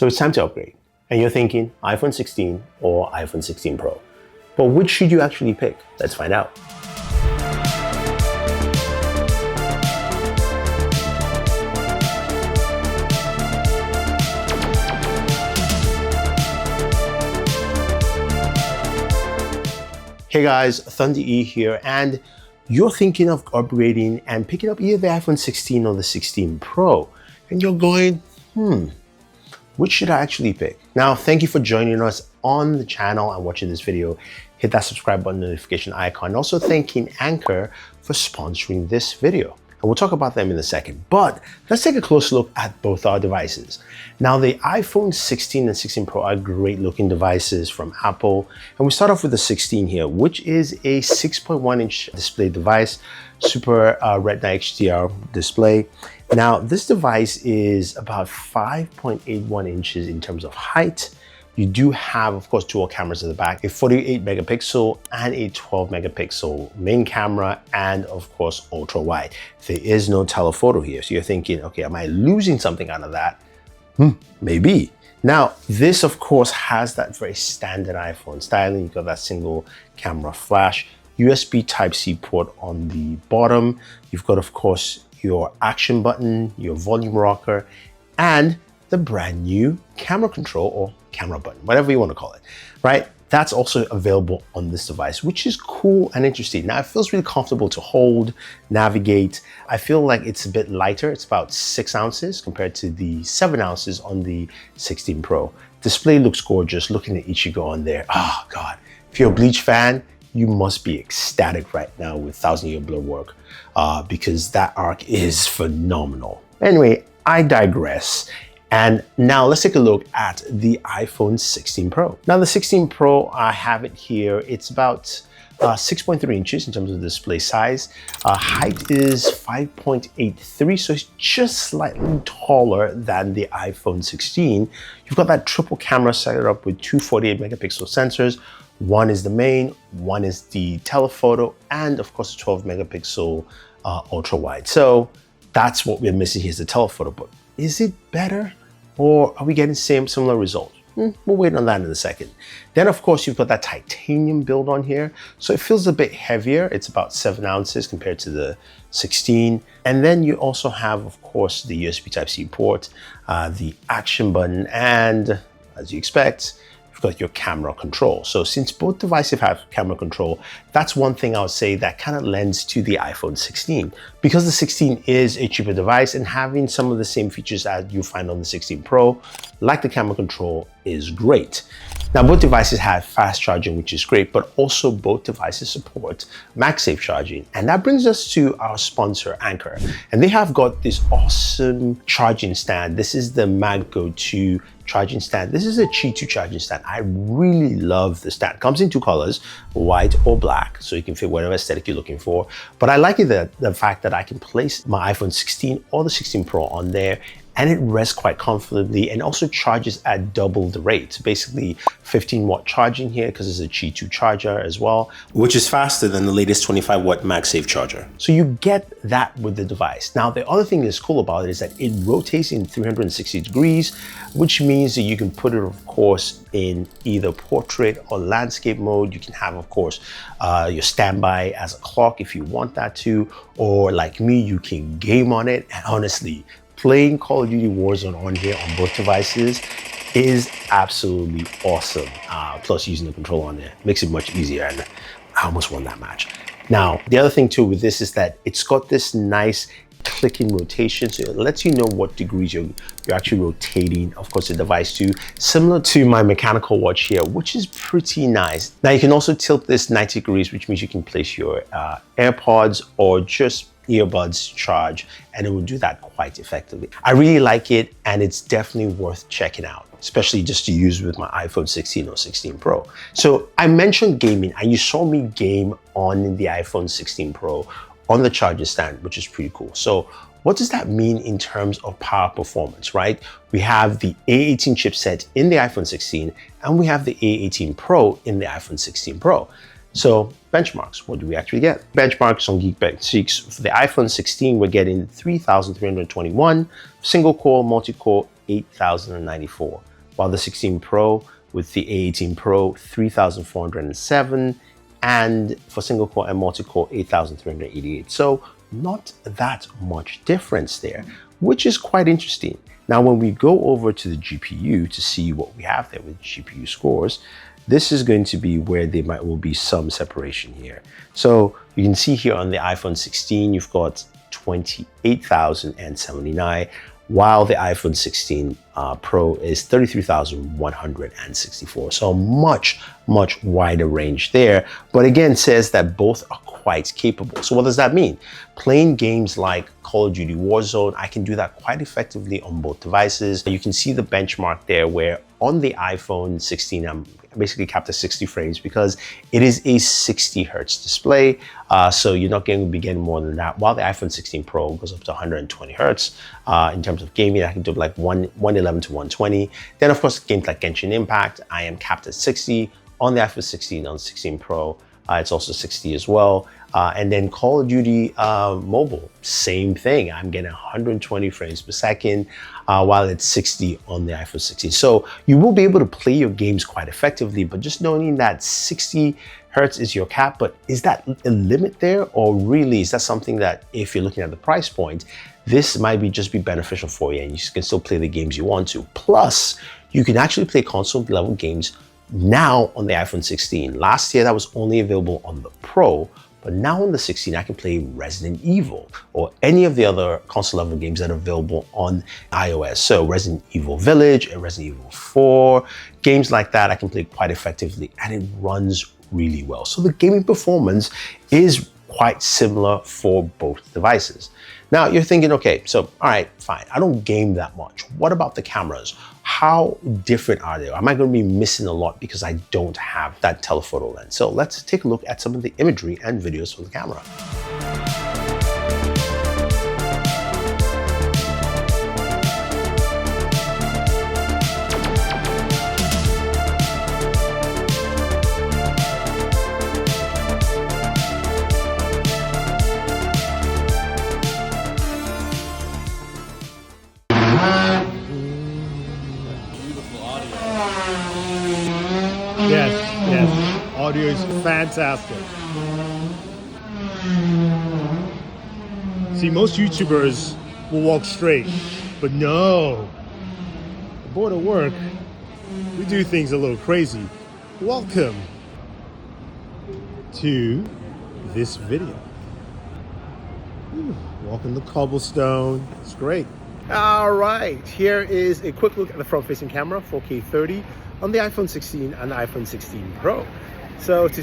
So it's time to upgrade. And you're thinking iPhone 16 or iPhone 16 Pro. But which should you actually pick? Let's find out. Hey guys, Thunder E here, and you're thinking of upgrading and picking up either the iPhone 16 or the 16 Pro. And you're going, which should I actually pick? Now, thank you for joining us on the channel and watching this video. Hit that subscribe button, notification icon. Also thanking Anker for sponsoring this video. And we'll talk about them in a second. But let's take a close look at both our devices. Now, the iPhone 16 and 16 Pro are great looking devices from Apple. And we start off with the 16 here, which is a 6.1-inch display device, Super Retina HDR display. Now, this device is about 5.81 inches in terms of height. You do have, of course, dual cameras at the back, a 48 megapixel and a 12 megapixel main camera, and of course, ultra wide. There is no telephoto here. So you're thinking, okay, am I losing something out of that? Maybe. Now, this of course has that very standard iPhone styling. You've got that single camera flash, USB Type-C port on the bottom. You've got, of course, your action button, your volume rocker, and the brand new camera control or camera button, whatever you want to call it, right? That's also available on this device, which is cool and interesting. Now, it feels really comfortable to hold, navigate. I feel like it's a bit lighter. It's about 6 ounces compared to the 7 ounces on the 16 Pro. Display looks gorgeous. Looking at Ichigo on there. Oh God, if you're a Bleach fan, you must be ecstatic right now with 1000 Year Blood Work because that arc is phenomenal. Anyway, I digress. And now let's take a look at the iPhone 16 Pro. Now the 16 Pro, I have it here. It's about 6.3 inches in terms of display size. Height is 5.83, so it's just slightly taller than the iPhone 16. You've got that triple camera set up with two 48 megapixel sensors. One is the main, one is the telephoto, and of course, a 12 megapixel ultra wide. So that's what we're missing here is the telephoto, but is it better? Or are we getting similar results? We'll wait on that in a second. Then, of course, you've got that titanium build on here. So it feels a bit heavier. It's about 7 ounces compared to the 16. And then you also have, of course, the USB Type-C port, the action button, and as you expect, you've got your camera control. So since both devices have camera control, that's one thing I would say that kind of lends to the iPhone 16. Because the 16 is a cheaper device and having some of the same features as you find on the 16 Pro, like the camera control, is great. Now, both devices have fast charging, which is great, but also both devices support MagSafe charging. And that brings us to our sponsor, Anker. And they have got this awesome charging stand. This is the MagGo2 charging stand. This is a Qi 2 charging stand. I really love the stand. It comes in 2 colors, white or black, so you can fit whatever aesthetic you're looking for. But I like it the fact that I can place my iPhone 16 or the 16 Pro on there, and it rests quite comfortably and also charges at double the rate. Basically 15-watt charging here because it's a Qi 2 charger as well, which is faster than the latest 25-watt MagSafe charger. So you get that with the device. Now, the other thing that's cool about it is that it rotates in 360 degrees, which means that you can put it, of course, in either portrait or landscape mode. You can have, of course, your standby as a clock if you want that to, or like me, you can game on it. And honestly, playing Call of Duty Warzone on here on both devices is absolutely awesome. Plus using the controller on there makes it much easier, and I almost won that match. Now, the other thing too with this is that it's got this nice clicking rotation, so it lets you know what degrees you're actually rotating, of course, the device to, similar to my mechanical watch here, which is pretty nice. Now you can also tilt this 90 degrees, which means you can place your AirPods or just earbuds charge, and it will do that quite effectively. I really like it, and it's definitely worth checking out, especially just to use with my iPhone 16 or 16 Pro. So I mentioned gaming, and you saw me game on the iPhone 16 Pro on the charging stand, which is pretty cool. So what does that mean in terms of power performance, right? We have the A18 chipset in the iPhone 16, and we have the A18 Pro in the iPhone 16 Pro. So benchmarks, what do we actually get? Benchmarks on Geekbench for the iPhone 16, we're getting 3,321 single core, multi-core $8,094, while the 16 Pro with the A18 Pro, $3,407, and for single core and multi-core, $8,388. So not that much difference there, which is quite interesting. Now, when we go over to the GPU to see what we have there with GPU scores, this is going to be where there will be some separation here. So you can see here on the iPhone 16, you've got 28,079, while the iPhone 16 Pro is 33,164. So much wider range there. But again, says that both are quite capable. So what does that mean? Playing games like Call of Duty Warzone, I can do that quite effectively on both devices. You can see the benchmark there where on the iPhone 16, I'm basically capped at 60 frames because it is a 60 hertz display. So you're not going to be getting more than that. While the iPhone 16 Pro goes up to 120 hertz in terms of gaming, I can do like 111 to 120. Then of course, games like Genshin Impact, I am capped at 60 on the iPhone 16, on 16 Pro. It's also 60 as well. And then Call of Duty Mobile, same thing. I'm getting 120 frames per second while it's 60 on the iPhone 16. So you will be able to play your games quite effectively, but just knowing that 60 hertz is your cap, but is that a limit there? Or really, is that something that if you're looking at the price point, this might just be beneficial for you and you can still play the games you want to. Plus, you can actually play console level games now on the iPhone 16. Last year, that was only available on the Pro, but now on the 16, I can play Resident Evil or any of the other console level games that are available on iOS. So Resident Evil Village and Resident Evil 4, games like that, I can play quite effectively and it runs really well. So the gaming performance is quite similar for both devices. Now you're thinking, okay, so all right, fine. I don't game that much. What about the cameras? How different are they? Am I going to be missing a lot because I don't have that telephoto lens? So let's take a look at some of the imagery and videos from the camera. Yes, audio is fantastic. See, most YouTubers will walk straight, but no. Aboard at work, we do things a little crazy. Welcome to this video. Walking the cobblestone, it's great. All right, here is a quick look at the front-facing camera, 4K 30, on the iPhone 16 and the iPhone 16 Pro. So to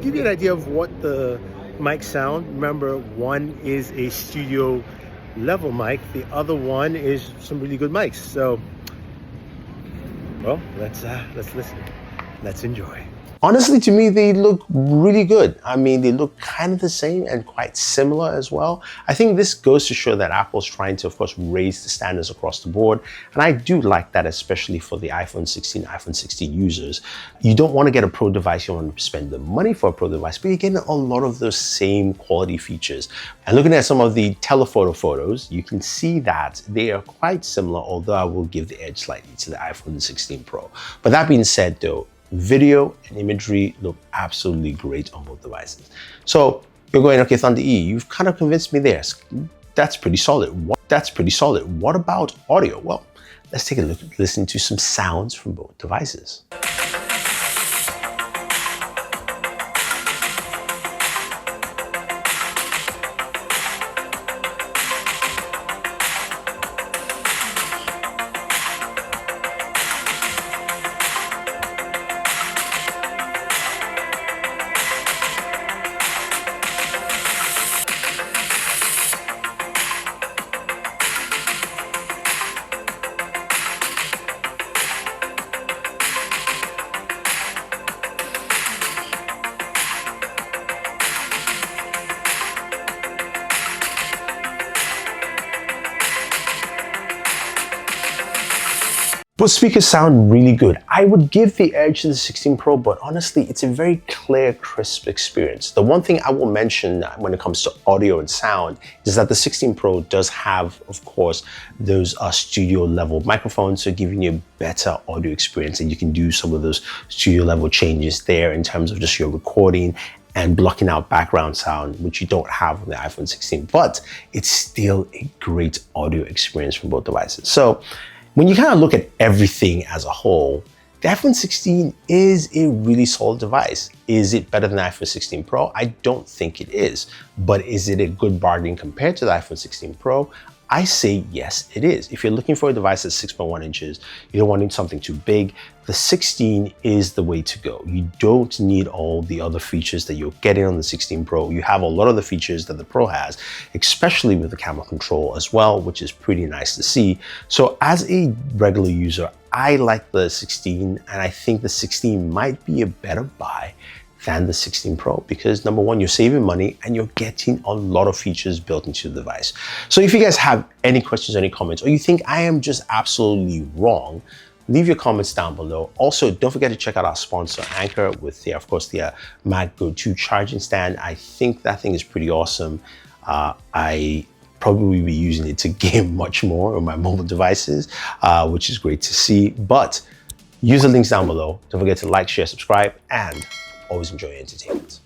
give you an idea of what the mics sound, remember one is a studio level mic, the other one is some really good mics. So, well, let's listen, let's enjoy. Honestly, to me, they look really good. I mean, they look kind of the same and quite similar as well. I think this goes to show that Apple's trying to, of course, raise the standards across the board. And I do like that, especially for the iPhone 16, iPhone 16 users. You don't want to get a Pro device, you want to spend the money for a Pro device, but you're getting a lot of those same quality features. And looking at some of the telephoto photos, you can see that they are quite similar, although I will give the edge slightly to the iPhone 16 Pro. But that being said, though, video and imagery look absolutely great on both devices. So you're going, okay, Thunder E, you've kind of convinced me there. That's pretty solid. What about audio? Well, let's take a look, listen to some sounds from both devices. Both speakers sound really good. I would give the edge to the 16 Pro, but honestly, it's a very clear, crisp experience. The one thing I will mention when it comes to audio and sound is that the 16 Pro does have, of course, those studio level microphones, so giving you a better audio experience, and you can do some of those studio level changes there in terms of just your recording and blocking out background sound, which you don't have on the iPhone 16, but it's still a great audio experience from both devices. So when you kind of look at everything as a whole, the iPhone 16 is a really solid device. Is it better than the iPhone 16 Pro? I don't think it is, but is it a good bargain compared to the iPhone 16 Pro? I say yes, it is. If you're looking for a device that's 6.1 inches, you don't want something too big, the 16 is the way to go. You don't need all the other features that you're getting on the 16 Pro. You have a lot of the features that the Pro has, especially with the camera control as well, which is pretty nice to see. So as a regular user, I like the 16, and I think the 16 might be a better buy than the 16 Pro, because number one, you're saving money and you're getting a lot of features built into the device. So if you guys have any questions, any comments, or you think I am just absolutely wrong, leave your comments down below. Also, don't forget to check out our sponsor, Anker, with the, of course, the Mac Go 2 charging stand. I think that thing is pretty awesome. I probably be using it to game much more on my mobile devices, which is great to see. But use the links down below. Don't forget to like, share, subscribe, and always enjoy your entertainment.